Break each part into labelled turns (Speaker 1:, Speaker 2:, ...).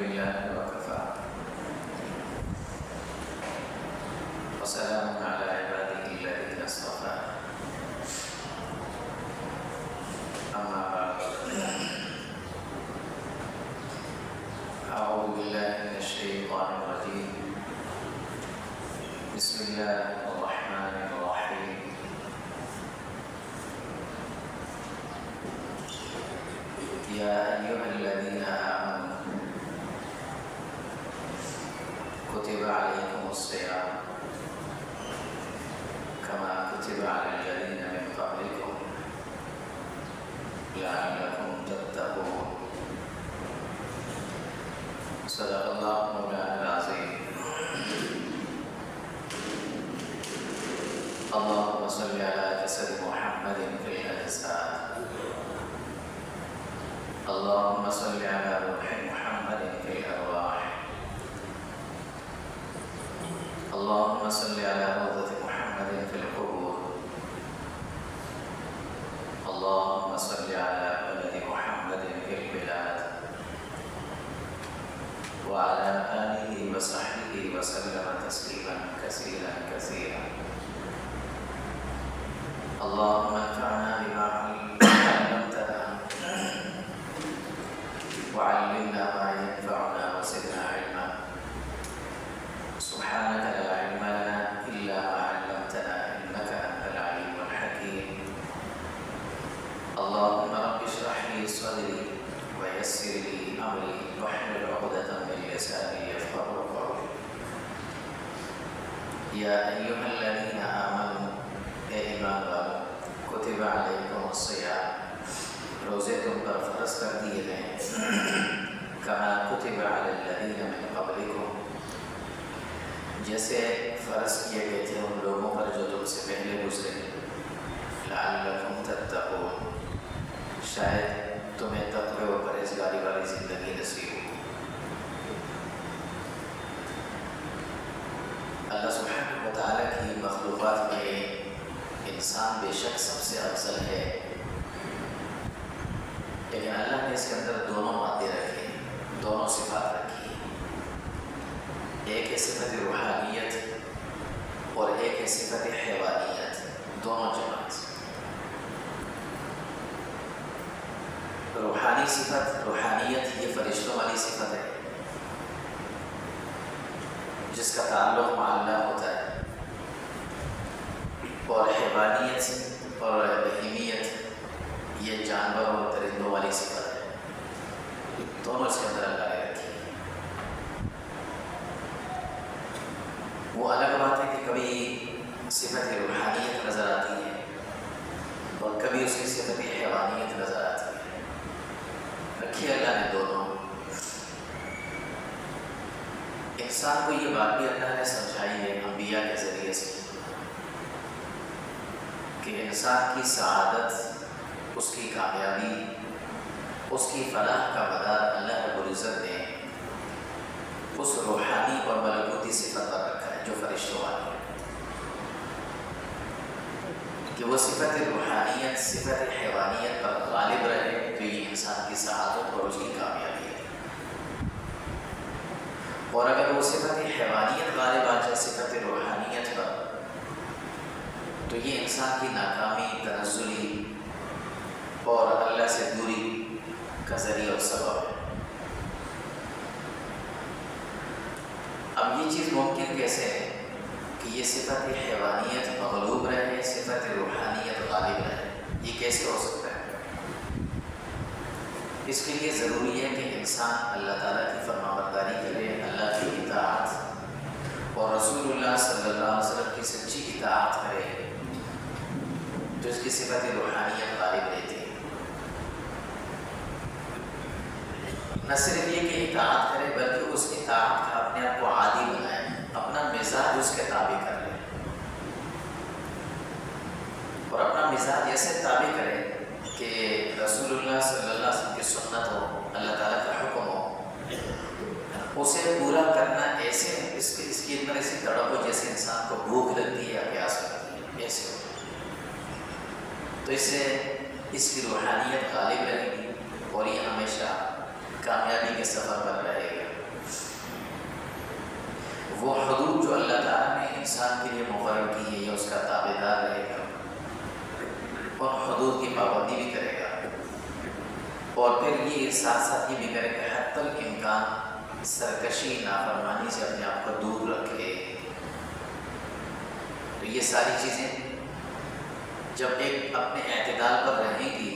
Speaker 1: لله وكفى وسلام على عباده الذين اصطفى أما بعد أعوذ بالله من الشيطان الرجيم بسم الله الرحمن الرحيم يا أيها الذين آمنوا كتب عليكم الصيام كما كتب على الذين من قبلكم لعلكم تتقون صدق الله مولانا العظيم اللهم صل على جسد محمد في الأجساد اللهم صل على روح محمد في الأرواح اللهم صل على روضة محمد في القبور اللهم صل على بلد محمد في البلاد وعلى آله وصحبه وسلم تسليما كثيرا كثيرا اللهم انفعنا بما علمتنا وعلمنا ما ينفعنا وزدنا علما سبحانك لا علم لنا إلا ما علمتنا إنك أنت العليم الحكيم اللهم رب اشرح لي صدري ويسر لي أمري واحلل عقدة من لساني يفقهوا قولي يا أيها الذين آمنوا ایمان والو کتب علیکم الصیام روزے تم پر فرض کر دیے گئے کما کتب علی الذین من قبلکم جیسے فرض کیے گئے تھے ان لوگوں پر جو تم سے پہلے گزرے لعلکم تتقون شاید تمہیں تقوی و پرہیزگاری والی زندگی نصیب ہو۔ اللہ سبحانہ و تعالیٰ کی مخلوقات میں انسان بے شک سب سے افضل ہے، لیکن اللہ نے اس کے اندر دونوں مادے رکھے، دونوں صفات رکھی، ایک ہے صفت روحانیت اور ایک ہے صفت حیوانیت، دونوں جماعت۔ روحانی صفت روحانیت یہ فرشتوں والی صفت ہے جس کا تعلق مع اللہ ہوتا ہے، اور حیوانیت اور بہیمیت یہ جانور اور درندوں والی صفت ہے، دونوں اس کے اندر اللہ نے رکھی۔ وہ الگ بات ہے کہ کبھی صفت روحانیت نظر آتی ہے اور کبھی اس کی صفت حیوانیت نظر آتی ہے، رکھی اللہ نے دونوں۔ انسان کو یہ بات بھی اللہ نے سمجھائی ہے انبیاء کے ذریعے سے کہ انسان کی سعادت، اس کی کامیابی، اس کی فلاح کا مدار اللہ رب العزت نے اس روحانی اور ملکوتی صفت پر رکھا ہے جو فرشتوں والی ہے، کہ وہ صفت روحانیت صفت حیوانیت پر غالب رہے تو یہ انسان کی سعادت اور اس کی کامیابی ہے، اور اگر وہ صفت حیوانیت غالب آ جائے صفت روحانیت پر تو یہ انسان کی ناکامی، تنزلی اور اللہ سے دوری کا ذریعہ اور سبب ہے۔ اب یہ چیز ممکن کیسے ہے کہ یہ صفت حیوانیت مغلوب رہے، صفت روحانیت غالب رہے؟ یہ کیسے ہو سکتا ہے؟ اس کے لیے ضروری ہے کہ انسان اللہ تعالیٰ کی فرمانبرداری کرے، اللہ کی اطاعت اور رسول اللہ صلی اللہ علیہ وسلم کی سچی اطاعت کرے، جو اس کی صفت روحانیت غالب رہتی ہے۔ نہ صرف یہ کہ اطاعت کرے بلکہ اس اطاعت کا اپنے آپ کو عادی بنائے، اپنا مزاج اس کے تابع کر لے، اور اپنا مزاج ایسے تابع کرے کہ رسول اللہ صلی اللہ علیہ وسلم کی سنت ہو، اللہ تعالیٰ کا حکم ہو، اسے پورا کرنا ایسے اس کی اندر ایسی تڑپ ہو جیسے انسان کو بھوک لگتی ہے یا پیاس لگتی ہے، ایسے ہو تو اس سے اس کی روحانیت غالب رہے گی اور یہ ہمیشہ کامیابی کے سفر پر رہے گا۔ وہ حدود جو اللہ تعالیٰ نے انسان کے لیے مقرر کی ہے یہ اس کا تابع دار رہے گا اور حدود کی پابندی بھی کرے گا، اور پھر یہ ساتھ ساتھ یہ بھی کرے گا حتی الامکان سرکشی نافرمانی سے اپنے آپ کو دور رکھے۔ تو یہ ساری چیزیں جب ایک اپنے اعتدال پر رہیں گی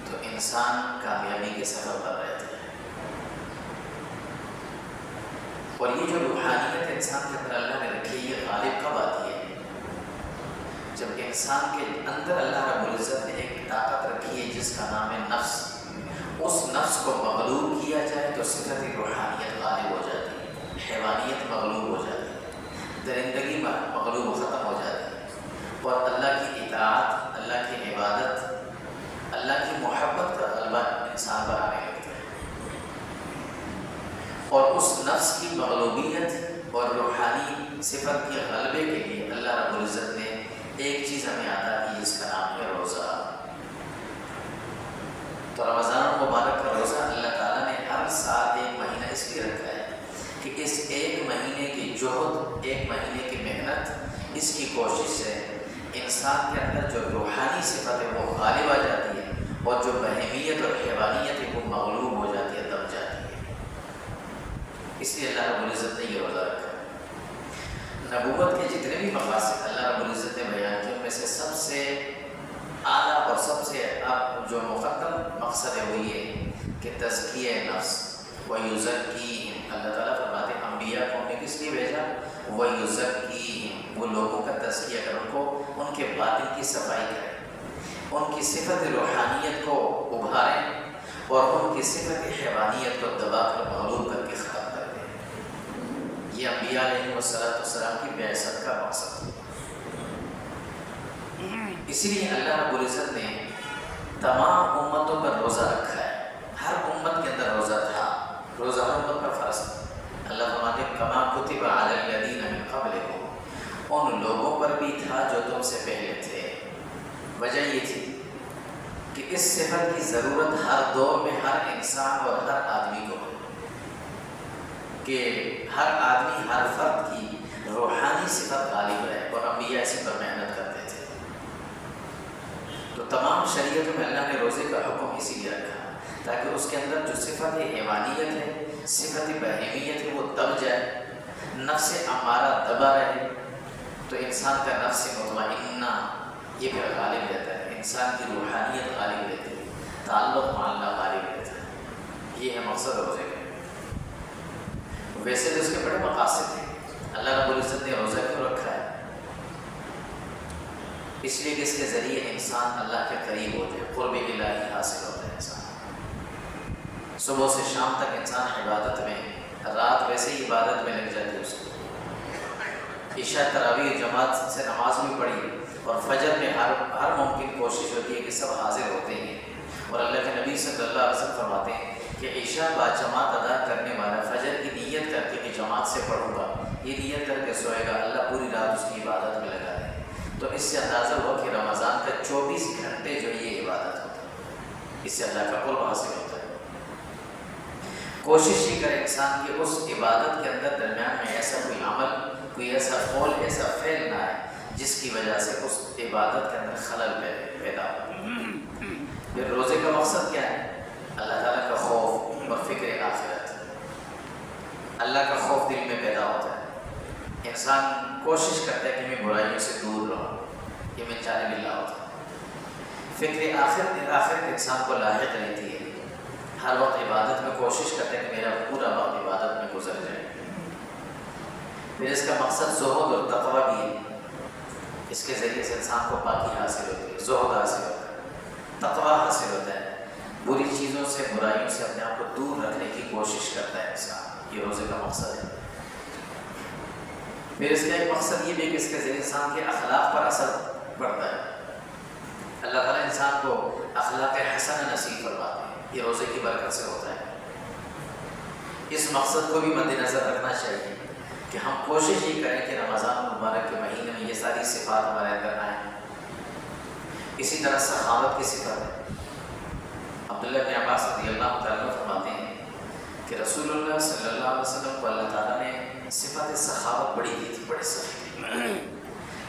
Speaker 1: تو انسان کامیابی کے سفر پر رہتا ہے۔ اور یہ جو روحانیت انسان کے اندر اللہ نے رکھی ہے یہ غالب کب آتی ہے؟ جب انسان کے اندر اللہ رب العزت نے ایک طاقت رکھی ہے جس کا نام ہے نفس، اس نفس کو مغلوب کیا جائے تو صفت روحانیت غالب ہو جاتی ہے، حیوانیت مغلوب ہو جاتی ہے، درندگی مغلوب ختم ہو جاتی ہے، اور اللہ کی اطاعت، اللہ کی عبادت، اللہ کی محبت کا غلبہ انسان پر آنے لگتا ہے۔ اور اس نفس کی مغلوبیت اور روحانی صفت کے غلبے کے لیے اللہ رب العزت نے ایک چیز ہمیں عطا کی جس کا نام ہے روزہ۔ تو رمضان مبارک کا روزہ اللہ تعالیٰ نے ہر سال ایک مہینہ اس لیے رکھا ہے کہ اس ایک مہینے کی جہد، ایک مہینے کی محنت، اس کی کوشش سے انسان کے اندر جو روحانی صفت ہے وہ غالب آ جاتی ہے، اور جو بہیمیت اور حیوانیت ہے وہ مغلوب ہو جاتی ہے، دب جاتی ہے۔ اس لیے اللہ رب العزت نے یہ روزہ رکھا۔ نبوت کے جتنے بھی مقاصد اللہ رب العزت نے بیان کیے ان میں سے سب سے اعلیٰ اور سب سے جو مقدم مقصد ہے وہ یہ کہ تزکیہ نفس وَيُزَكِّيهِمْ۔ اللہ تعالیٰ فرماتے ہیں انبیاء کو ہم نے کس لیے بھیجا؟ وَيُزَكِّيهِمْ، وہ لوگوں کا تزکیہ کر، ان کو ان کے باطن کی صفائی کریں، ان کی صفت روحانیت کو ابھاریں اور ان کی صفت حیوانیت کو دبا کر مغلوب کر کے ختم کر دیں۔ یہ انبیاء علیہ السلام کی بعثت کا مقصد ہے۔ اسی لیے اللہ رب العزت نے تمام امتوں پر روزہ رکھا ہے، ہر امت کے اندر روزہ تھا، روزہ ہر امت پر فرض تھا۔ اللہ فرماتے ہیں کما کتب علی الذین من قبلکم، ان لوگوں پر بھی تھا جو تم سے پہلے تھے۔ وجہ یہ تھی کہ اس صفت کی ضرورت ہر دور میں ہر انسان اور ہر آدمی کو ہے، کہ ہر آدمی، ہر فرد کی روحانی صفت غالب ہے، اور انبیاء اسی پر محنت کرتے تھے۔ تو تمام شریعتوں میں اللہ نے روزے کا حکم اسی لیے رکھا تاکہ اس کے اندر جو صفت حیوانیت ہے، صفت بہیمیت ہے، وہ دب جائے، نفس امارہ دبا رہے، تو انسان کا نفس مطمئنہ یہ پھر غالب رہتا ہے، انسان کی روحانیت غالب رہتی ہے، تعلق مع اللہ غالب رہتا ہے۔ یہ ہے مقصد روزے کا۔ ویسے تو اس کے بڑے مقاصد ہیں، اللہ رب العزت نے روزہ کیوں رکھا ہے؟ اس لیے کہ اس کے ذریعے انسان اللہ کے قریب ہوتے ہیں، قرب الہی حاصل ہوتا ہے انسان۔ صبح سے شام تک انسان عبادت میں، رات ویسے ہی عبادت میں لگ جاتی ہے اس کو۔ عشاء تراویح جماعت سے نماز بھی پڑھی، اور فجر میں ہر ممکن کوشش ہوتی ہے کہ سب حاضر ہوتے ہیں، اور اللہ کے نبی صلی اللہ علیہ وسلم فرماتے ہیں کہ عشاء با جماعت ادا کرنے والا فجر کی نیت کر کے کہ جماعت سے پڑھوں گا، یہ نیت کر کے سوئے گا، اللہ پوری رات اس کی عبادت میں لگا دے۔ تو اس سے اندازہ ہوا کہ رمضان کا 24 گھنٹے جو یہ عبادت ہوتا ہے، اس سے اللہ کا قرب حاصل ہوتا ہے۔ کوشش یہ کرے انسان کہ اس عبادت کے اندر درمیان میں ایسا کوئی عمل، کوئی ایسا قول، ایسا فعل نہ آئے جس کی وجہ سے اس عبادت کے اندر خلل پیدا ہو۔ پھر روزے کا مقصد کیا ہے؟ اللہ تعالیٰ کا خوف اور فکر آخرت، اللہ کا خوف دل میں پیدا ہوتا ہے، انسان کوشش کرتا ہے کہ میں برائیوں سے دور رہوں، یہ من جانب اللہ ہوتا ہے۔ فکر آخرت انسان کو لاحق رہتی ہے، ہر وقت عبادت میں کوشش کرتے ہیں کہ میرا پورا وقت عبادت میں گزر جائے۔ پھر اس کا مقصد زہد اور تقوی بھی ہے، اس کے ذریعے سے انسان کو پاکی حاصل ہوتی ہے، زہد حاصل ہوتا ہے، تقوی حاصل ہوتا ہے، بری چیزوں سے، برائیوں سے اپنے آپ کو دور رکھنے کی کوشش کرتا ہے انسان۔ یہ روزے کا مقصد ہے۔ پھر اس کا ایک مقصد یہ بھی کہ اس کے ذریعے انسان کے اخلاق پر اثر پڑتا ہے، اللہ تعالیٰ انسان کو اخلاق حسنہ نصیب فرماتے ہیں، یہ روزے کی برکت سے ہوتا ہے۔ اس مقصد کو بھی مد نظر رکھنا چاہیے کہ ہم کوشش یہ کریں کہ رمضان المبارک کے مہینے میں یہ ساری صفات ہمارے اندر آئیں۔ اسی طرح سخاوت کی صفت ہے۔ عبداللہ بن عباس رضی اللہ تعالیٰ عنہ فرماتے ہیں کہ رسول اللہ صلی اللہ علیہ وسلم کو اللہ تعالیٰ نے صفت سخاوت بڑی دی تھی، بڑے سخی تھی،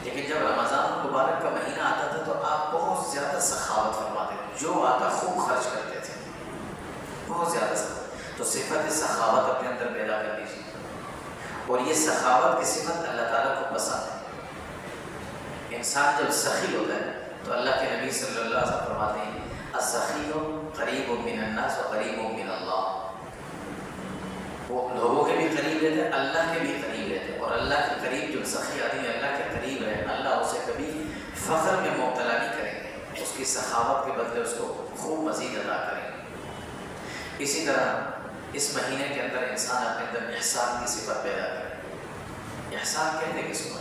Speaker 1: لیکن جب رمضان المبارک کا مہینہ آتا تھا تو آپ بہت زیادہ سخاوت فرماتے تھے، جو آتا خوب خرچ کرتے تھے، بہت زیادہ سخاوت۔ تو صفت سخاوت اپنے اندر پیدا کر لیجیے، اور یہ سخاوت کی صفت اللہ تعالیٰ کو پسند ہے۔ انسان جب سخی ہوتا ہے تو اللہ کے نبی صلی اللہ علیہ وسلم فرماتے ہیں السخی قریب من الناس و قریب من اللہ، وہ لوگوں کے بھی قریب رہتے ہیں، اللہ کے بھی قریب رہتے ہیں، اور اللہ کے قریب جو سخی آدمی اللہ کے قریب ہے اللہ اسے کبھی فخر میں مبتلا نہیں کریں گے، اس کی سخاوت کے بدلے اس کو خوب مزید ادا کریں گے۔ اسی طرح اس مہینے کے اندر انسان اپنے اندر احسان کی صفت پیدا کرے۔ احسان کہتے ہیں کس کو؟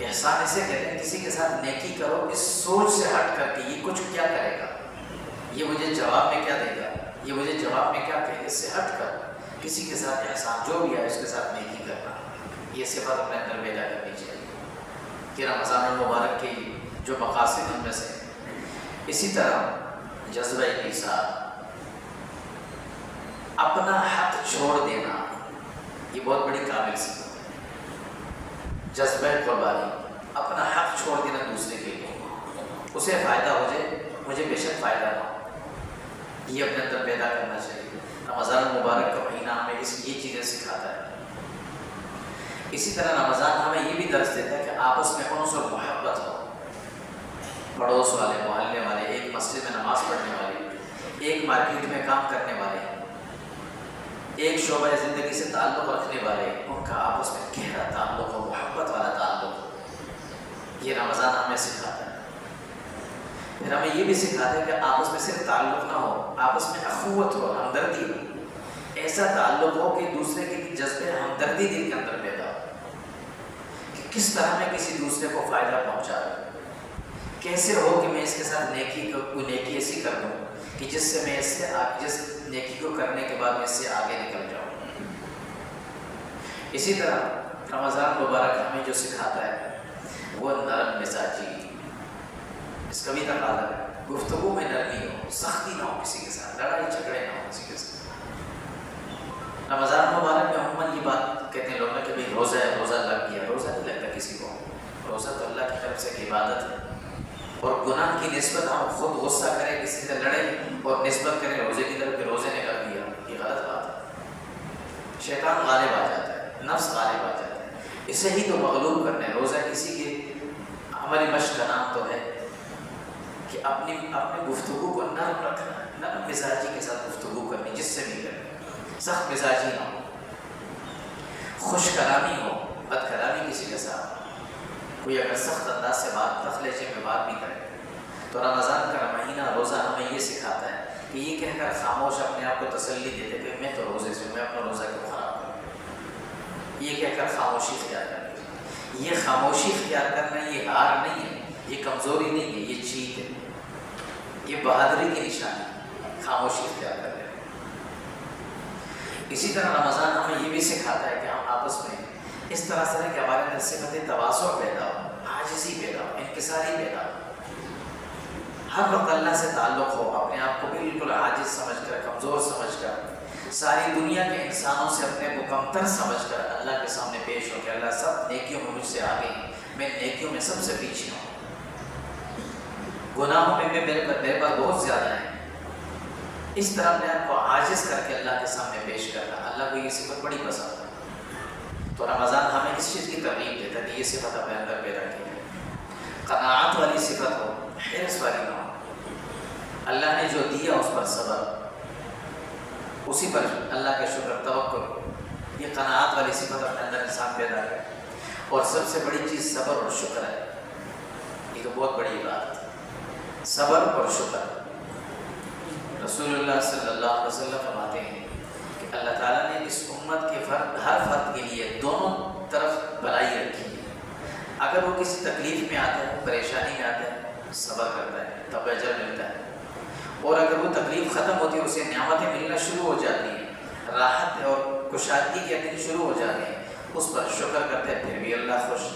Speaker 1: احسان اسے کہتے ہیں کسی کے ساتھ نیکی کرو اس سوچ سے ہٹ کر کے یہ کچھ کیا کرے گا، یہ مجھے جواب میں کیا دے گا، یہ مجھے جواب میں کیا کہے گا، اس سے ہٹ کر کسی کے ساتھ احسان جو بھی ہے اس کے ساتھ نیکی کرنا، یہ صفت اپنے اندر پیدا کرنی چاہیے کہ رمضان المبارک کی جو مقاصد ان میں سے۔ اسی طرح جذبہ ایثار، اپنا حق چھوڑ دینا، یہ بہت بڑی کامل صفت ہے۔ جذبہ قربانی، اپنا حق چھوڑ دینا دوسرے کے لیے، اسے فائدہ ہو جائے مجھے بے شک فائدہ نہ ہو، یہ اپنے اندر پیدا کرنا چاہیے۔ رمضان المبارک کا مہینہ ہمیں یہ چیزیں سکھاتا ہے۔ اسی طرح رمضان ہمیں یہ بھی درس دیتا ہے کہ آپس میں انس اور محبت ہو، پڑوس والے، محلے والے، ایک مسجد میں نماز پڑھنے والے، ایک مارکیٹ میں کام کرنے والے، ایک شعبہ زندگی سے تعلق رکھنے والے، ان کا آپس میں گہرا تعلق ہو، محبت والا تعلق ہو، یہ رمضان ہمیں سکھاتا ہے۔ پھر ہمیں یہ بھی سکھاتا ہے کہ آپس میں صرف تعلق نہ ہو، آپس میں اخوت ہو، ہمدردی ہو، ایسا تعلق ہو کہ دوسرے کے جذبے ہمدردی دل کے اندر پیدا ہو، کہ کس طرح میں کسی دوسرے کو فائدہ پہنچا رہا ہوں، کیسے ہو کہ میں اس کے ساتھ کوئی نیکی ایسی کر دوں کہ جس سے میں جس نیکی کو کرنے کے بعد میں اس سے آگے نکل جاؤں۔ اسی طرح رمضان مبارک ہمیں جو سکھاتا ہے وہ نرم مزاجی، اس کا بھی تقاضا ہے، گفتگو میں نرمی ہو، سختی نہ ہو کسی کے ساتھ، لڑائی جھگڑے نہ ہو کسی کے ساتھ۔ رمضان مبارک میں عموماً یہ بات کہتے ہیں لوگ کہ بھائی روزہ ہے، روزہ لگ گیا، روزہ نہیں لگتا کسی کو، روزہ تو اللہ کی طرف سے ایک عبادت ہے، اور گناہ کی نسبت ہم خود غصہ کریں، کسی سے لڑیں اور نسبت کریں روزے کی طرف کہ روزے نے کر دیا، یہ غلط بات ہے۔ شیطان غالب آ جاتا ہے، نفس غالب آ جاتا ہے، اسے ہی تو مغلوب کرنا ہے۔ روزہ کسی کے ہماری مشق کا نام تو ہے کہ اپنی گفتگو کو نرم رکھنا ہے، نرم مزاجی کے ساتھ گفتگو کرنی، جس سے بھی کرنی، سخت مزاجی نہ ہو، خوش کلامی ہو، بد کلامی کسی کے ساتھ، کوئی اگر سخت انداز سے بات تخ لہجے میں بات بھی کرے تو رمضان کا مہینہ روزہ ہمیں یہ سکھاتا ہے کہ یہ کہہ کر خاموش اپنے آپ کو تسلی دیتے کہ میں تو روزے سے، میں اپنا روزہ کیوں خراب کروں، یہ کہہ کر خاموشی اختیار کرنا، یہ خاموشی اختیار کرنا یہ ہار نہیں ہے، یہ کمزوری نہیں ہے، یہ جیت ہے، یہ بہادری کی نشانی ہے، خاموشی اختیار کر لیں۔ اسی طرح رمضان ہمیں یہ بھی سکھاتا ہے کہ ہم آپس میں اس طرح سے کہ ہمارے اندر صفت تواضع پیدا ہو، عاجزی پیدا ہو، انکساری پیدا ہو، ہر وقت اللہ سے تعلق ہو، اپنے آپ کو بالکل عاجز سمجھ کر، کمزور سمجھ کر، ساری دنیا کے انسانوں سے اپنے کو کمتر سمجھ کر اللہ کے سامنے پیش ہو کہ اللہ سب نیکیوں میں مجھ سے آگے ہیں، میں نیکیوں میں سب سے پیچھے ہوں، گناہوں میں میرے پاس بہت زیادہ ہیں، اس طرح اپنے آپ کو عاجز کر کے اللہ کے سامنے پیش کرنا، اللہ کو یہ صفت بڑی پسند ہے۔ تو رمضان ہمیں اس چیز کی ترغیب دیتا ہے کہ یہ صفت اپنے اندر پیدا کی ہے، قناعت والی صفت ہو، حرص والی نہ ہو، اللہ نے جو دیا اس پر صبر، اسی پر اللہ کا شکر، توکل، یہ قناعت والی صفت اپنے اندر انسان پیدا کرے۔ اور سب سے بڑی چیز صبر اور شکر ہے، یہ تو بہت بڑی بات ہے، صبر اور شکر۔ رسول اللہ صلی اللہ علیہ وسلم فرماتے ہیں کہ اللہ تعالیٰ نے اس امت کے ہر فرد کے لیے دونوں طرف بھلائی رکھی ہے، اگر وہ کسی تکلیف میں آتا ہے، پریشانی میں آتا ہے، صبر کرتا ہے تب اجر ملتا ہے، اور اگر وہ تکلیف ختم ہوتی ہے، اسے نعمتیں ملنا شروع ہو جاتی ہیں، راحت اور کشادگی کے دن شروع ہو جاتے ہیں، اس پر شکر کرتے ہیں، پھر بھی اللہ خوش۔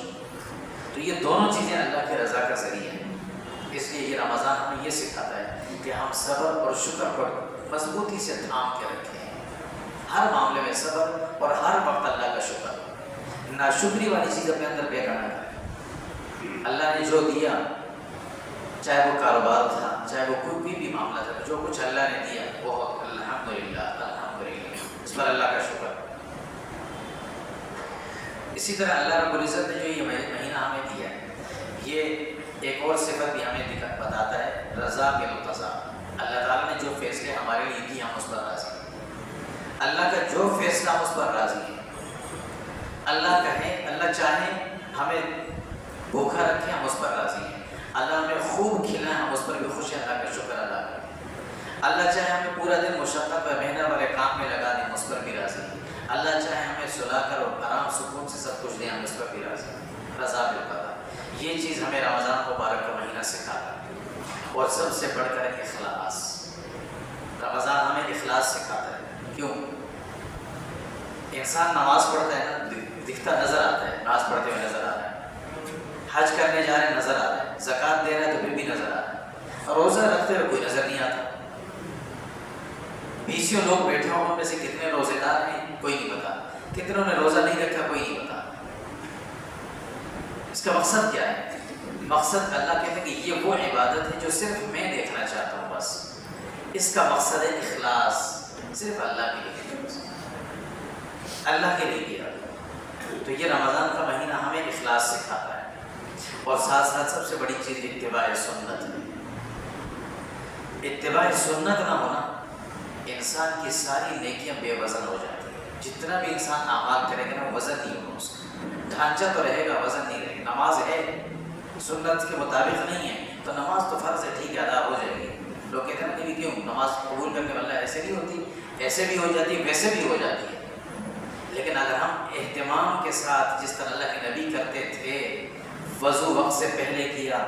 Speaker 1: تو یہ دونوں چیزیں اللہ کی رضا کا ذریعہ ہیں، اس لیے یہ رمضان ہمیں یہ سکھاتا ہے کہ ہم صبر اور شکر پر مضبوطی سے تھام کے رکھیں، ہر معاملے میں صبر اور ہر وقت اللہ کا شکر. ناشکری والی چیز اپنے اندر پیدا نہ کریں. اللہ نے جو دیا، چاہے وہ کاروبار تھا، چاہے وہ کوئی بھی معاملہ تھا، جو کچھ اللہ نے دیا بہت الحمدللہ الحمدللہ، اس پر اللہ کا شکر. اسی طرح اللہ رب العزت نے جو یہ مہینہ ہمیں دیا ہے، یہ ایک اور صفت بھی ہمیں بتاتا ہے، رضا بالقضاء. اللہ تعالیٰ نے جو فیصلے ہمارے لیے دیے ہم اس پر راضی ہیں. اللہ کا جو فیصلہ ہم اس پر راضی ہیں. اللہ کہیں، اللہ چاہے ہمیں بھوکا رکھے ہم اس پر راضی ہیں. اللہ ہمیں خوب کھلائے ہم اس پر بھی خوش ہیں، اللہ کا شکر ادا کریں. اللہ چاہے ہمیں پورا دن مشقت و محنت والے کام میں لگا دیں ہم اس پر بھی راضی ہیں. اللہ چاہے ہمیں سلا کر اور آرام سکون سے سب کچھ دیں ہم اس پر بھی راضی ہیں. رضا بالقضاء، یہ چیز ہمیں رمضان مبارک کا مہینہ سکھاتا ہے. اور سب سے بڑھ کر اخلاص. رمضان ہمیں اخلاص سکھاتا ہے. کیوں؟ انسان نماز پڑھتا ہے نا، دکھتا نظر آتا ہے، نماز پڑھتے ہوئے نظر آ رہا ہے، حج کرنے جا رہے ہیں نظر آ رہا ہے، زکوٰۃ دے رہا ہے تو پھر بھی نظر آ رہا ہے، روزہ رکھتے ہوئے کوئی نظر نہیں آتا. 20 لوگ بیٹھے ہوں ان میں سے کتنے روزے دار ہیں کوئی نہیں پتا، کتنوں نے روزہ نہیں رکھا کوئی نہیں پتا. اس کا مقصد کیا ہے؟ مقصد اللہ کہتے ہیں کہ یہ وہ عبادت ہے جو صرف میں دیکھنا چاہتا ہوں. بس اس کا مقصد ہے اخلاص، صرف اللہ کے لیے، اللہ کے لیے کیا. تو یہ رمضان کا مہینہ ہمیں اخلاص سکھاتا ہے. اور ساتھ ساتھ سب سے بڑی چیز اتباع سنت ہے. اتباع سنت نہ ہونا، انسان کی ساری نیکیاں بے وزن ہو جاتی ہیں. جتنا بھی انسان اعمال کرے گا نا، وزن نہیں ہوگا اس کا. ڈھانچہ تو رہے گا، وزن نہیں رہے گا. نماز ہے سنت کے مطابق نہیں ہے تو نماز تو فرض ہے، ٹھیک ہے ادا ہو جائے گی. لوگ کہتے ہیں کہ کیوں نماز قبول کر کے اللہ ایسے نہیں ہوتی، ایسے بھی ہو جاتی ہے ویسے بھی ہو جاتی ہے. لیکن اگر ہم اہتمام کے ساتھ جس طرح اللہ کے نبی کرتے تھے، وضو وقت سے پہلے کیا،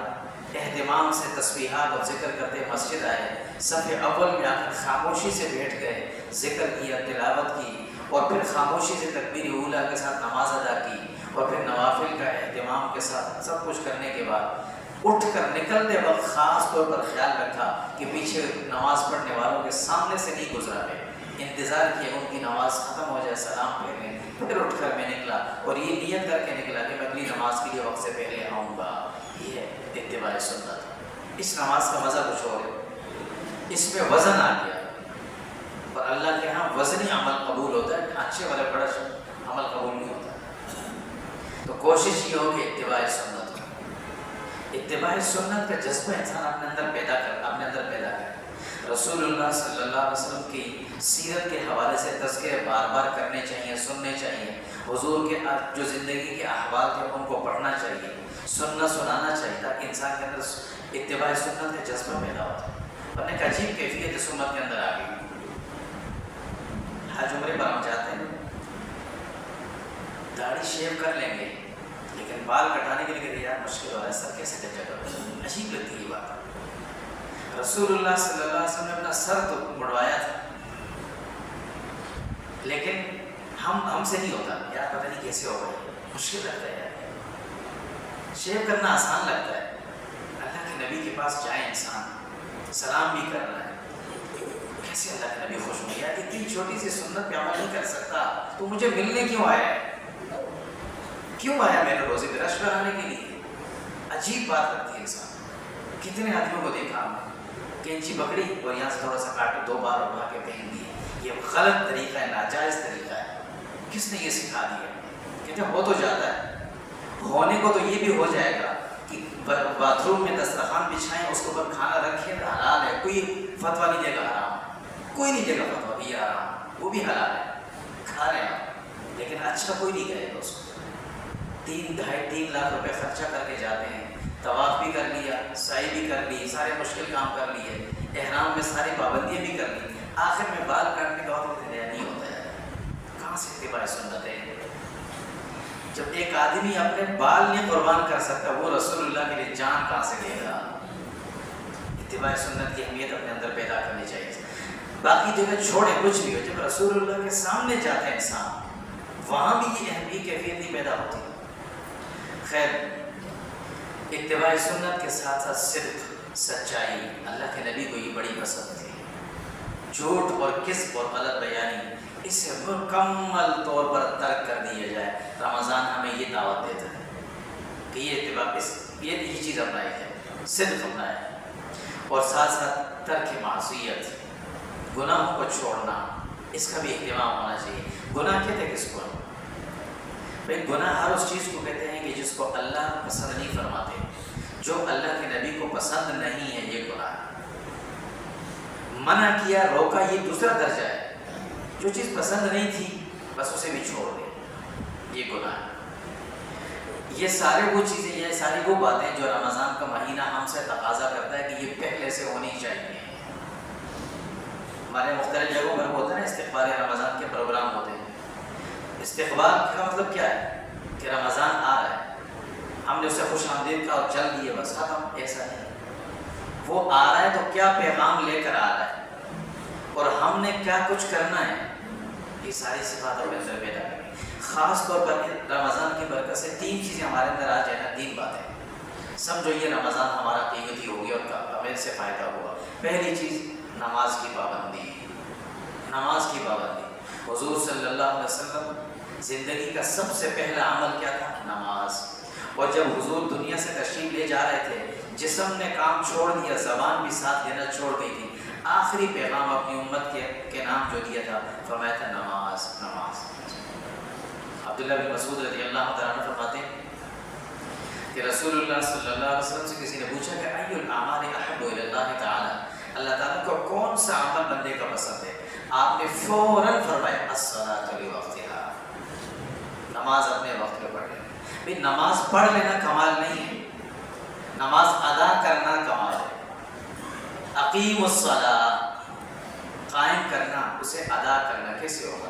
Speaker 1: اہتمام سے تسبیحات اور ذکر کرتے مسجد آئے، صف اول میں آ کر خاموشی سے بیٹھ گئے، ذکر کیا، تلاوت کی، اور پھر خاموشی سے تکبیر اولیٰ کے ساتھ نماز ادا کی، اور پھر نوافل کا اہتمام کے ساتھ سب کچھ کرنے کے بعد اٹھ کر نکلتے وقت خاص طور پر خیال رکھا کہ پیچھے نماز پڑھنے والوں کے سامنے سے نہیں گزرا ہے، انتظار کیا ان کی نماز ختم ہو جائے، سلام پھیرنے، پھر اٹھ کر میں نکلا اور یہ نیت کر کے نکلا کہ میں اگلی نماز کے لیے وقت سے پہلے آؤں گا. یہ ہے اتباع سنت. اس نماز کا مزہ کچھ اور ہے، اس میں وزن آ گیا. اور اللہ کے ہاں وزنی عمل قبول ہوتا ہے، اچھے والے بڑا عمل قبول نہیں ہوتا. تو کوشش یہ ہو کہ اتباع سنت ہو. اتباع سنت کا جذبہ انسان اپنے اندر پیدا کرے. رسول اللہ صلی اللہ علیہ وسلم کی سیرت کے حوالے سے تذکرے بار بار کرنے چاہیے، سننے چاہیے. حضور کے جو زندگی کے احوال تھے ان کو پڑھنا چاہیے، سنانا چاہیے، تاکہ انسان کے اندر اتباع سنت کا جذبہ پیدا ہوتا ہے. اور ایک عجیب کیفیت سنت کے اندر آ گئی. حج عمرے پر ہم جاتے ہیں، داڑھی شیو کر لیں گے، لیکن بال کٹانے کے لیے یار مشکل ہو رہا ہے، سر کیسے کٹے گا؟ عجیب لگتی ہے یہ بات. رسول اللہ صلی اللہ علیہ وسلم نے اپنا سر تو مڑوایا تھا، لیکن ہم سے نہیں ہوتا. یار پتہ نہیں کیسے ہوگا، مشکل لگتا ہے یار. شیو کرنا آسان لگتا ہے. اللہ کے نبی کے پاس جائے انسان، سلام بھی کرنا ہے، کیسے اللہ کے نبی خوش ہوں یار اتنی چھوٹی سی سنت پہ عمل نہیں کر سکتا تو مجھے ملنے کیوں آیا ہے؟ کیوں آیا میرے روزے پہ رش بنانے کے لیے؟ عجیب بات کرتی ہے انسان. کتنے آدمیوں کو دیکھا ہم نے، کینچی پکڑی اور یہاں سے تھوڑا سا کاٹ 2 بار اٹھا کے پہن دیے. یہ غلط طریقہ ہے، ناجائز طریقہ ہے. کس نے یہ سکھا دیا؟ کہتے ہیں ہو تو جاتا ہے، ہونے کو تو یہ بھی ہو جائے گا کہ باتھ روم میں دسترخوان بچھائیں، اس کے اوپر کھانا رکھیں، حلال ہے. کوئی فتویٰ نہیں دے گا حرام، کوئی نہیں دے گا فتویٰ کہ یہ حرام، وہ بھی حلال ہے، کھا رہے ہیں. لیکن اچھا کوئی نہیں کرے گا اس کو. 3-3.5 لاکھ روپے خرچہ کر کے جاتے ہیں، طواف بھی کر لیا، سعی بھی کر لی، سارے مشکل کام کر لیے، احرام میں ساری پابندیاں بھی کر لی، آخر میں بال کاٹنے کا وقت نہیں ہوتا ہے. کہاں سے اتباع سنت ہے؟ جب ایک آدمی اپنے بال نہیں قربان کر سکتا، وہ رسول اللہ کے لیے جان کہاں سے دے گا؟ اتباع سنت کی اہمیت اپنے اندر پیدا کرنی چاہیے. باقی جگہ چھوڑے کچھ بھی ہو، جب رسول اللہ کے سامنے جاتا ہے انسان، وہاں بھی یہ اہمیت کیفیت نہیں پیدا ہوتی. خیر، اتباع سنت کے ساتھ ساتھ صدق، سچائی. اللہ کے نبی کو یہ بڑی پسند تھی. جھوٹ اور کذب اور غلط بیانی اسے مکمل طور پر ترک کر دیا جائے۔ رمضان ہمیں یہ دعوت دیتا ہے کہ یہ اتباع یہ چیز اپنائی ہے، صدق اپنائے، اور ساتھ ساتھ ترک معصیت، گناہوں کو چھوڑنا، اس کا بھی اہتمام ہونا چاہیے۔ گناہ کہتے ہیں کس کو؟ بھائی گناہ ہر اس چیز کو کہتے ہیں کہ جس کو اللہ پسند نہیں فرماتے، جو اللہ کے نبی کو پسند نہیں ہے یہ گناہ ہے۔ منع کیا، روکا، یہ دوسرا درجہ ہے۔ جو چیز پسند نہیں تھی بس اسے بھی چھوڑ دے، یہ گناہ ہے۔ یہ سارے وہ چیزیں، یہ ساری وہ باتیں جو رمضان کا مہینہ ہم سے تقاضا کرتا ہے کہ یہ پہلے سے ہونی چاہیے۔ ہمارے مختلف جگہوں پر ہوتا ہے نا استقبال رمضان کے پروگرام ہوتے ہیں۔ استقبال کا مطلب کیا ہے؟ کہ رمضان آ رہا ہے، ہم نے اسے خوش آمدید کا اور چل دیے بس ختم، ایسا نہیں۔ وہ آ رہا ہے تو کیا پیغام لے کر آ رہا ہے اور ہم نے کیا کچھ کرنا ہے، یہ ساری صفات اپنے اندر پیدا کریں۔ خاص طور پر رمضان کی برکت سے 3 چیزیں ہمارے اندر آ جائیں نا، 3 باتیں سمجھو یہ رمضان ہمارا قیمتی ہو گیا اور ہمیں سے فائدہ ہوا۔ پہلی چیز نماز کی پابندی، نماز کی پابندی۔ حضور صلی اللہ علیہ وسلم زندگی کا سب سے پہلا عمل کیا تھا؟ نماز۔ اور جب حضور دنیا سے تشریف لے جا رہے تھے، جسم نے کام چھوڑ دیا، زبان بھی ساتھ دینا چھوڑ گئی تھی، آخری پیغام اپنی امت کے نام جو دیا تھا فرمایا تھا نماز، نماز۔ عبداللہ بن مسعود رضی اللہ تعالیٰ عنہ فرماتے ہیں کہ رسول اللہ صلی اللہ علیہ وسلم سے کسی نے پوچھا کہ ای الاعمال احب الی اللہ تعالیٰ، اللہ تعالیٰ کو کون سا عمل بندے کا پسند ہے؟ آپ نے فوراً فرمایا الصلاۃ لوقتہا، نماز اپنے وقت پہ پڑھ لینا۔ بھئی نماز پڑھ لینا کمال نہیں ہے، نماز ادا کرنا کمال ہے۔ اقیم الصلاۃ، قائم کرنا، اسے ادا کرنا کیسے ہوگا؟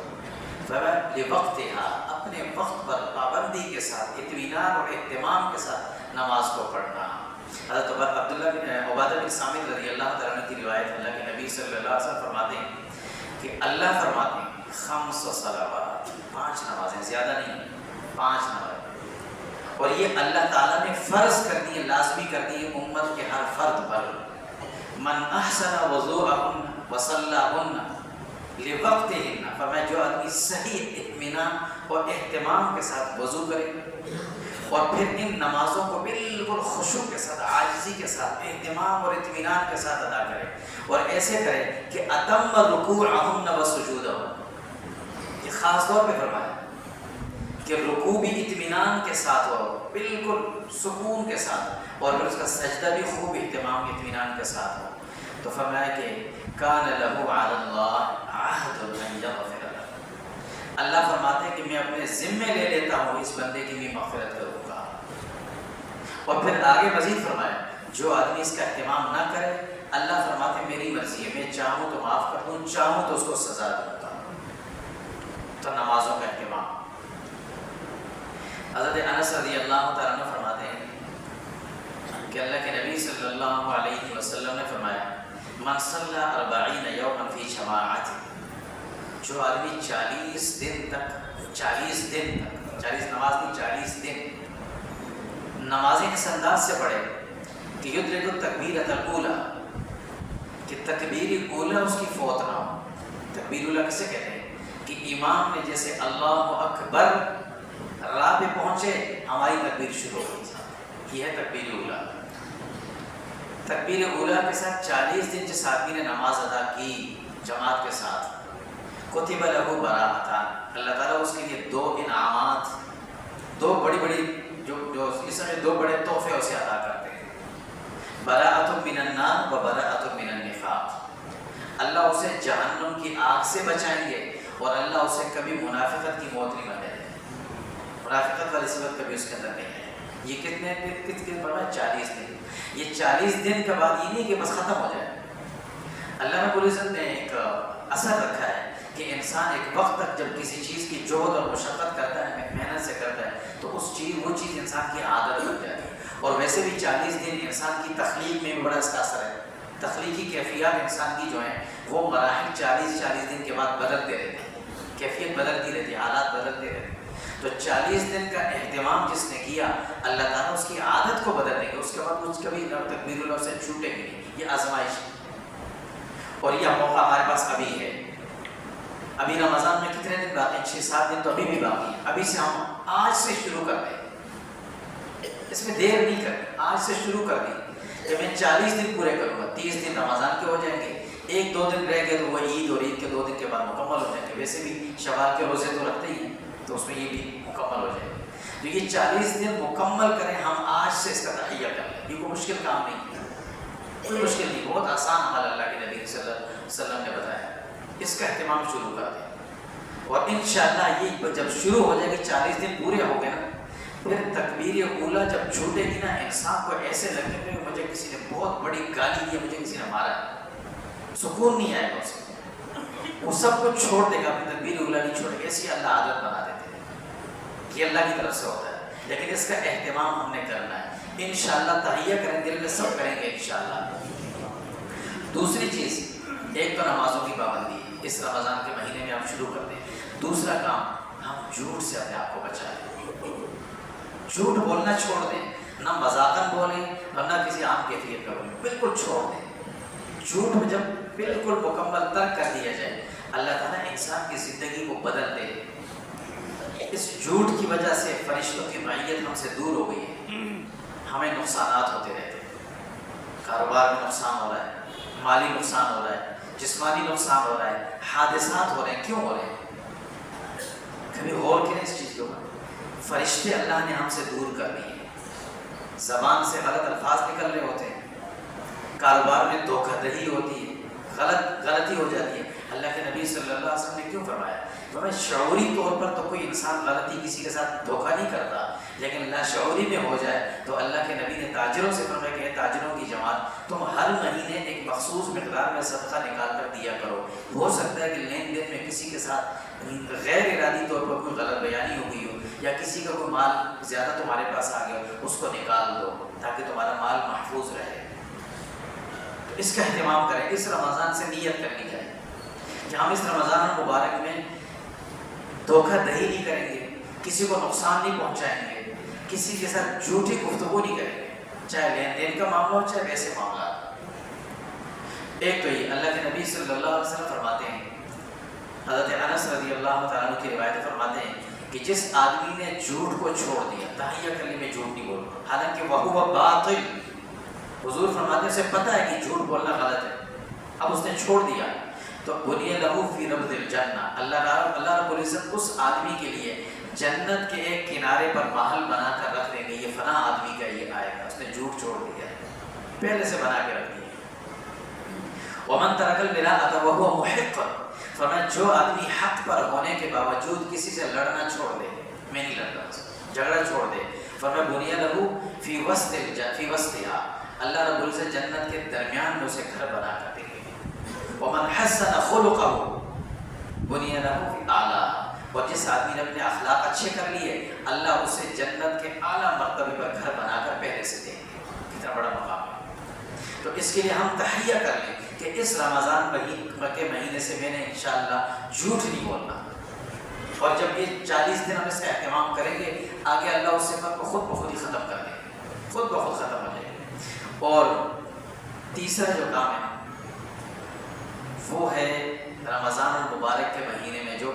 Speaker 1: لوقتہا، اپنے وقت پر پابندی کے ساتھ، اطمینان اور اہتمام کے ساتھ نماز کو پڑھنا۔ حضرت عبداللہ بن عبادہ بن صامت رضی اللہ تعالیٰ عنہ کی روایت، اللہ کے نبی صلی اللہ علیہ وسلم فرماتے ہیں کہ اللہ فرماتے ہیں 5 صلوات، 5 نمازیں، زیادہ نہیں، 5 نمازیں، اور یہ اللہ تعالیٰ نے فرض کر دی ہے، لازمی کر دی ہے امت کے ہر فرد پر۔ من احسن وضوءہن وصلاہن لوقتہن، فرمایا جو آدمی صحیح اطمینان اور اہتمام کے ساتھ وضو کرے اور پھر ان نمازوں کو بالکل خشوع کے ساتھ، عاجزی کے ساتھ، اہتمام اور اطمینان کے ساتھ ادا کرے، اور ایسے کرے کہ اتم رکوعہن وسجودہن، یہ خاص طور پہ فرمایا کہ رکوع بھی اطمینان کے ساتھ ہو، بالکل سکون کے ساتھ، اور پھر اس کا سجدہ بھی خوب اہتمام اطمینان کے ساتھ ہو، تو فرمایا کہ کان لہ علی اللہ عہد ان یغفر لہ، اللہ فرماتے ہیں کہ میں اپنے ذمے لے لیتا ہوں اس بندے کی بھی مغفرت کروں گا۔ اور پھر آگے مزید فرمایا جو آدمی اس کا اہتمام نہ کرے، اللہ فرماتے ہیں میری مرضی ہے، میں چاہوں تو معاف کر دوں، چاہوں تو اس کو سزا دوں گا۔ تو نمازوں کا اہتمام۔ حضرت انس رضی اللہ تعالیٰ عنہ فرماتے ہیں کہ اللہ کے نبی صلی اللہ علیہ وسلم نے فرمایا من صلی 40 یوما فی جماعت، جو آدمی 40 دن تک 40 نماز نہیں، 40 دن نمازیں اس انداز سے پڑھے کہ یدرک التکبیرۃ الاولی، کہ تکبیر اولی اس کی فوت نہ ہو۔ تکبیر اولی کسے کہتے ہیں؟ کہ امام نے جیسے اللہ اکبر راہ پہ پہنچے، ہماری تکبیر شروع ہو گئی، یہ ہے تکبیر اولی۔ تکبیر اولی کے ساتھ 40 دن جس آدمی نے نماز ادا کی جماعت کے ساتھ، کتب لہ براءتان، اللہ تعالیٰ اس کے لیے 2 انعامات، 2 بڑی جو اس میں 2 بڑے تحفے اسے عطا کرتے ہیں، براءۃ من النار و براءۃ من النفاق، اللہ اسے جہنم کی آگ سے بچائیں گے اور اللہ اسے کبھی منافقت کی موت نہیں بنے دیں، منافقت والی صفت کبھی اس کے اندر نہیں ہے۔ یہ کتنے پڑھا؟ 40 دن۔ یہ 40 دن کے بعد یہ نہیں کہ بس ختم ہو جائے، اللہ رب العزت نے ایک اثر رکھا ہے کہ انسان ایک وقت تک جب کسی چیز کی جہد اور مشقت کرتا ہے، محنت سے کرتا ہے، تو وہ چیز انسان کی عادت بن جاتی ہے۔ اور ویسے بھی 40 دن انسان کی تخلیق میں بھی بڑا اس کا اثر ہے، تخلیقی کیفیات انسان کی جو ہیں وہ مراحل 40 دن کے بعد بدلتے رہتے ہیں، کیفیت بدلتی رہتی ہے، حالات بدلتے رہتے ہیں۔ تو 40 دن کا اہتمام جس نے کیا، اللہ تعالیٰ اس کی عادت کو بدل دے گا، اس کے بعد اس کبھی تکبیر اللہ سے چھوٹے گی نہیں، یہ آزمائش ہے۔ اور یہ موقع ہمارے پاس ابھی ہے. ابھی رمضان میں کتنے دن باقی ہیں؟ 6-7 دن تو ابھی بھی باقی ہیں. ابھی سے ہم آج سے شروع کر دیں, اس میں دیر نہیں کریں, آج سے شروع کر دیں کہ میں 40 دن پورے کروں گا. 30 دن رمضان کے ہو جائیں گے, 1-2 دن رہ گئے تو وہ عید, اور عید کے 2 دن کے بعد مکمل ہو جائیں گے. ویسے بھی شوال کے روزے تو رکھتے ہی ہیں, تو اس میں یہ بھی مکمل ہو جائے گا. تو یہ 40 دن مکمل کریں ہم آج سے, اس کا تہیہ کر لیں. یہ کوئی مشکل کام نہیں ہے, کوئی مشکل نہیں, بہت آسان عمل اللہ کے نبی صلی اللہ علیہ وسلم نے بتایا. اس کا اہتمام شروع کر دیں, اور انشاءاللہ یہ جب شروع ہو جائے گی, 40 دن پورے ہو گئے نا, پھر تکبیر اولیٰ جب چھوٹے گی نا, انسان کو ایسے لگے کہ مجھے کسی نے بہت بڑی گالی دی, مجھے کسی نے مارا ہے, سکون نہیں آئے گا اسے. وہ سب کچھ چھوڑ دے گا, اپنی تکبیر اولیٰ نہیں چھوڑے گا. ایسی اللہ عادت بنا دیتے ہیں, یہ اللہ کی طرف سے ہوتا ہے. لیکن اس کا اہتمام ہم نے کرنا ہے. انشاءاللہ تہیہ کریں, دل میں سب کریں گے انشاءاللہ. دوسری چیز, ایک تو نمازوں کی پابندی اس رمضان کے مہینے میں ہم شروع کر دیں. دوسرا کام, ہم جھوٹ سے اپنے آپ کو بچائیں. جھوٹ بولنا چھوڑ دیں, نہ مذاقاً بولیں اور نہ کسی عام کیفیت کا بولیں, بالکل چھوڑ دیں. جھوٹ میں جب بالکل مکمل ترک کر دیا جائے, اللہ تعالیٰ انسان کی زندگی کو بدل دے. اس جھوٹ کی وجہ سے فرشتوں کی معیت ہم سے دور ہو گئی ہے, ہمیں نقصانات ہوتے رہتے ہیں. کاروبار میں نقصان ہو رہا ہے, مالی نقصان ہو رہا ہے, جسمانی نقصان ہو رہا ہے, حادثات ہو رہے ہیں. کیوں ہو رہے ہیں؟ کبھی غور کریں اس چیز کے اوپر. فرشتے اللہ نے ہم سے دور کر دیے, زبان سے غلط الفاظ نکل رہے ہوتے ہیں, کاروبار میں دھوکہ دہی ہوتی ہے, غلطی ہو جاتی ہے. اللہ کے نبی صلی اللہ علیہ وسلم نے کیوں فرمایا؟ شعوری طور پر تو کوئی انسان غلطی کسی کے ساتھ دھوکہ نہیں کرتا, لیکن لاشعوری میں ہو جائے تو اللہ کے نبی نے تاجروں سے فرمایا کہ تاجروں کی جماعت, تم ہر مہینے ایک مخصوص مقدار میں صدقہ نکال کر دیا کرو. ہو سکتا ہے کہ لین دین میں کسی کے ساتھ غیر ارادی طور پر کوئی غلط بیانی ہو گئی ہو, یا کسی کا کوئی مال زیادہ تمہارے پاس آ گیا, اس کو نکال دو تاکہ تمہارا مال محفوظ رہے. تو اس کا اہتمام کریں. اس رمضان سے نیت کرنی چاہیے کہ ہم اس رمضان مبارک میں دھوکہ دہی نہیں کریں گے, کسی کو نقصان نہیں پہنچائیں گے, کسی کے ساتھ جھوٹی گفتگو نہیں کریں گے, چاہے لین دین کا معاملہ ہو چاہے ویسے معاملات. ایک تو یہ اللہ کے نبی صلی اللہ علیہ وسلم فرماتے ہیں, حضرت انس رضی اللہ تعالیٰ کی روایت فرماتے ہیں کہ جس آدمی نے جھوٹ کو چھوڑ دیا, تہیہ کرنے میں جھوٹ نہیں بولنا, حالانکہ وَهُوَ باطل, حضور فرماتے ہیں اسے پتہ ہے کہ جھوٹ بولنا غلط ہے, اب اس نے چھوڑ دیا, تو بنی لہو فی ربض الجنہ, اللہ رب العزت اس آدمی کے لیے جنت کے ایک کنارے پر محل بنا کر رکھ دیں گے. یہ فلاں آدمی کا یہ آئے گا, اس نے جھوٹ چھوڑ دیا ہے, پہلے سے بنا کے رکھ دیا. ومن ترک المراءۃ وهو محق, فرمایا جو آدمی حق پر ہونے کے باوجود کسی سے لڑنا چھوڑ دے, میں نہیں لڑتا, جھگڑا چھوڑ دے, فرمایا بنی لہو فی وسطها, اللہ رب العزت جنت کے درمیان میں اسے گھر بنا کر دیں گے. ومن حسن خلقه بنی له فی اعلیٰ, اور جس آدمی نے اپنے اخلاق اچھے کر لیے, اللہ اسے جنت کے اعلیٰ مرتبے پر گھر بنا کر پہلے سے دیں گے. کتنا بڑا مقام ہے. تو اس کے لیے ہم تہیہ کر لیں کہ اس رمضان کے مہینے سے میں نے انشاءاللہ جھوٹ نہیں بولنا, اور جب یہ 40 دن ہم اس کا اہتمام کریں گے, آگے اللہ اس صفت کو خود بخود ہی ختم کر دیں گے, خود بخود ختم ہو جائے گا. اور تیسرا جو کام ہے وہ ہے رمضان المبارک کے مہینے میں جو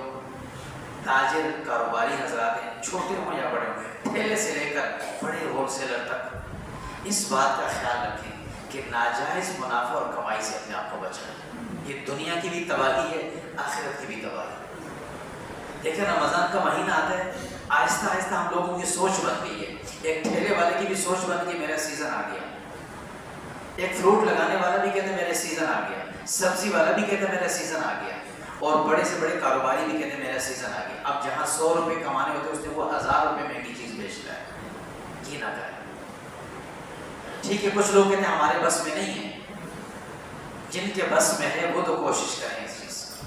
Speaker 1: تاجر کاروباری حضرات ہیں, چھوٹے ہوں یا بڑے ہوں, ٹھیلے سے لے کر بڑے ہول سیلر تک, اس بات کا خیال رکھیں کہ ناجائز منافع اور کمائی سے اپنے آپ کو بچائیں. یہ دنیا کی بھی تباہی ہے, آخرت کی بھی تباہی. دیکھیں رمضان کا مہینہ آتا ہے, آہستہ آہستہ ہم لوگوں کی سوچ بن گئی ہے. ایک ٹھیلے والے کی بھی سوچ بن گئی, میرا سیزن آ گیا. ایک فروٹ لگانے والا بھی کہتے ہیں میرا سیزن آ گیا, سبزی والا بھی کہتا ہے میرا سیزن آ گیا, اور بڑے سے بڑے کاروباری بھی کہتے ہیں میرا سیزن آ گیا. اب جہاں 100 روپے کمانے ہوتے ہیں اس نے وہ 1000 روپے مہنگی چیز بیچتا ہے. یہ نہ کریں. ٹھیک ہے, کچھ لوگ کہتے ہیں ہمارے بس میں نہیں ہے, جن کے بس میں ہے وہ تو کوشش کریں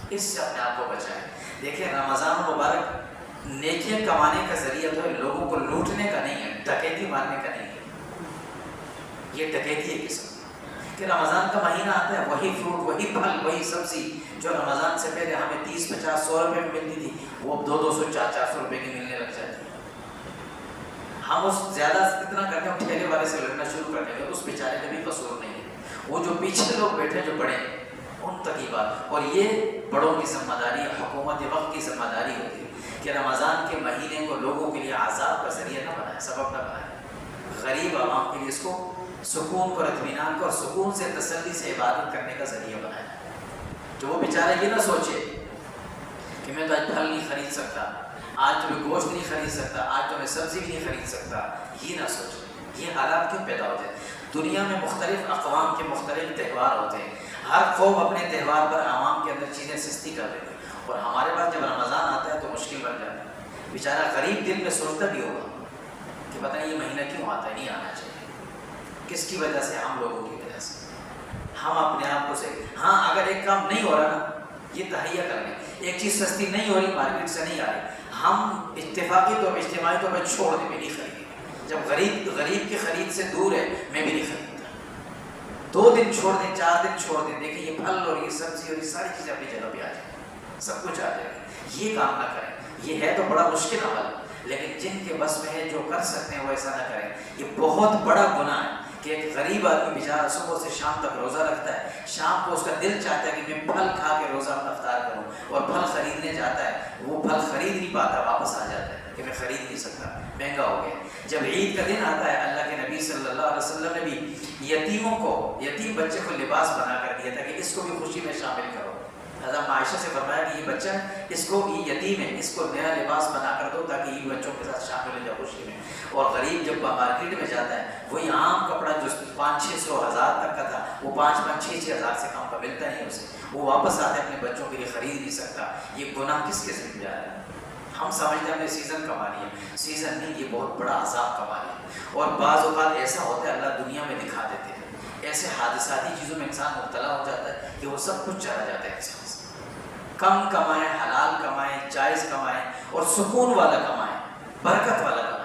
Speaker 1: اس سے اپنے آپ کو بچائیں. دیکھیں رمضان مبارک نیکیاں کمانے کا ذریعہ تو ہے, لوگوں کو لوٹنے کا نہیں ہے, ڈکیتی مارنے کا نہیں ہے. یہ ڈکیتی ہے قسم کہ رمضان کا مہینہ آتا ہے, وہی فروٹ, وہی پھل, وہی سبزی جو رمضان سے پہلے ہمیں 30, 50, 100 روپے میں ملتی تھی, وہ 200, 400 روپے کی ملنے لگ جاتی ہے. ہم اس زیادہ اتنا کرتے ہیں, ہم ٹھیلے والے سے لڑنا شروع کر دیں گے. اس بیچارے کا بھی قصور نہیں ہے, وہ جو پیچھے لوگ بیٹھے جو بڑے ہیں ان تک ہی بات. اور یہ بڑوں کی ذمہ داری، حکومت وقت کی ذمہ داری ہوتی ہے کہ رمضان کے مہینے کو لوگوں کے لیے عذاب کا ذریعہ نہ بنائے، سبب نہ بنائے. غریب عوام کے لیے اس کو سکون کو، اطمینان کو اور سکون سے تسلی سے عبادت کرنے کا ذریعہ بنائے. جو وہ بیچارہ یہ نہ سوچے کہ میں تو آج پھل نہیں خرید سکتا، آج تو میں گوشت نہیں خرید سکتا، آج تو میں سبزی بھی نہیں خرید سکتا. یہ نہ سوچے. یہ حالات کیوں پیدا ہوتے ہیں؟ دنیا میں مختلف اقوام کے مختلف تہوار ہوتے ہیں، ہر قوم اپنے تہوار پر عوام کے اندر چیزیں سستی کر دیتی ہیں، اور ہمارے پاس جب رمضان آتا ہے تو مشکل بن جاتا ہے. بیچارہ غریب دل میں سوچتا بھی ہوگا کہ پتہ نہیں یہ مہینہ کیوں آتا ہے، نہیں آنا چاہیے. کس کی وجہ سے؟ ہم لوگوں کی وجہ سے. ہم اپنے آپ کو سے ہاں اگر ایک کام نہیں ہو رہا نا، یہ تہیہ کر لیں. ایک چیز سستی نہیں ہو رہی، مارکیٹ سے نہیں آ رہی، ہم اتفاقی طور پر اجتماعی طور پر چھوڑ دیں، میں نہیں خریدیں. جب غریب کی خرید سے دور ہے، میں بھی نہیں خریدتا. 2 دن چھوڑ دیں، 4 دن چھوڑ دیں، دیکھیں یہ پھل اور یہ سبزی اور یہ ساری چیزیں اپنی جگہ پہ آ جائیں، سب کچھ آ جائے گا. یہ کام نہ کریں. یہ ہے تو بڑا مشکل عمل، لیکن جن کے بس میں ہے، جو کر سکتے ہیں وہ ایسا نہ کریں. یہ بہت بڑا گناہ ہے کہ ایک غریب آدمی بیچارہ صبح سے شام تک روزہ رکھتا ہے، شام کو اس کا دل چاہتا ہے کہ میں پھل کھا کے روزہ افطار کروں، اور پھل خریدنے جاتا ہے، وہ پھل خرید نہیں پاتا، واپس آ جاتا ہے کہ میں خرید نہیں سکتا، مہنگا ہو گیا. جب عید کا دن آتا ہے، اللہ کے نبی صلی اللہ علیہ وسلم نے بھی یتیموں کو، یتیم بچے کو لباس بنا کر دیا تھا کہ اس کو بھی خوشی میں شامل کرو. حضرت عائشہ سے فرمایا کہ یہ بچہ ہے، اس کو یہ یتیم ہے، اس کو نیا لباس بنا کر دو تاکہ یہ بچوں کے ساتھ شامل ہو جائے خوشی میں. اور غریب جب مارکیٹ میں جاتا ہے، وہی عام کپڑا جو 500-600 ہزار تک کا تھا، وہ 5-6 ہزار سے کم کا ملتا نہیں اسے، وہ واپس آتے اپنے بچوں کے لیے خرید نہیں سکتا. یہ گناہ کس کے ذمہ جا رہا ہے؟ ہم سمجھتے ہیں ہم نے سیزن کما لیا، سیزن نہیں، یہ بہت بڑا عذاب کما لیا. اور بعض اوقات ایسا ہوتا ہے اللہ دنیا میں دکھا دیتے ہیں، ایسے حادثاتی چیزوں میں انسان مبتلا ہو جاتا ہے کہ وہ سب کچھ چلا جاتا ہے انسان سے. کم کمائیں، حلال کمائیں، جائز کمائیں، اور سکون والا کمائیں، برکت والا کمائیں.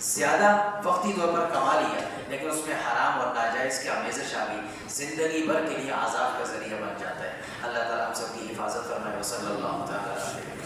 Speaker 1: زیادہ وقتی طور پر کما لیا لیکن اس میں حرام اور ناجائز کی آمیزش آ گئی، زندگی بھر کے لیے عذاب کا ذریعہ بن جاتا ہے. اللہ تعالیٰ ہم سب کی حفاظت فرمائے. وصلی اللہ تعالیٰ علیہ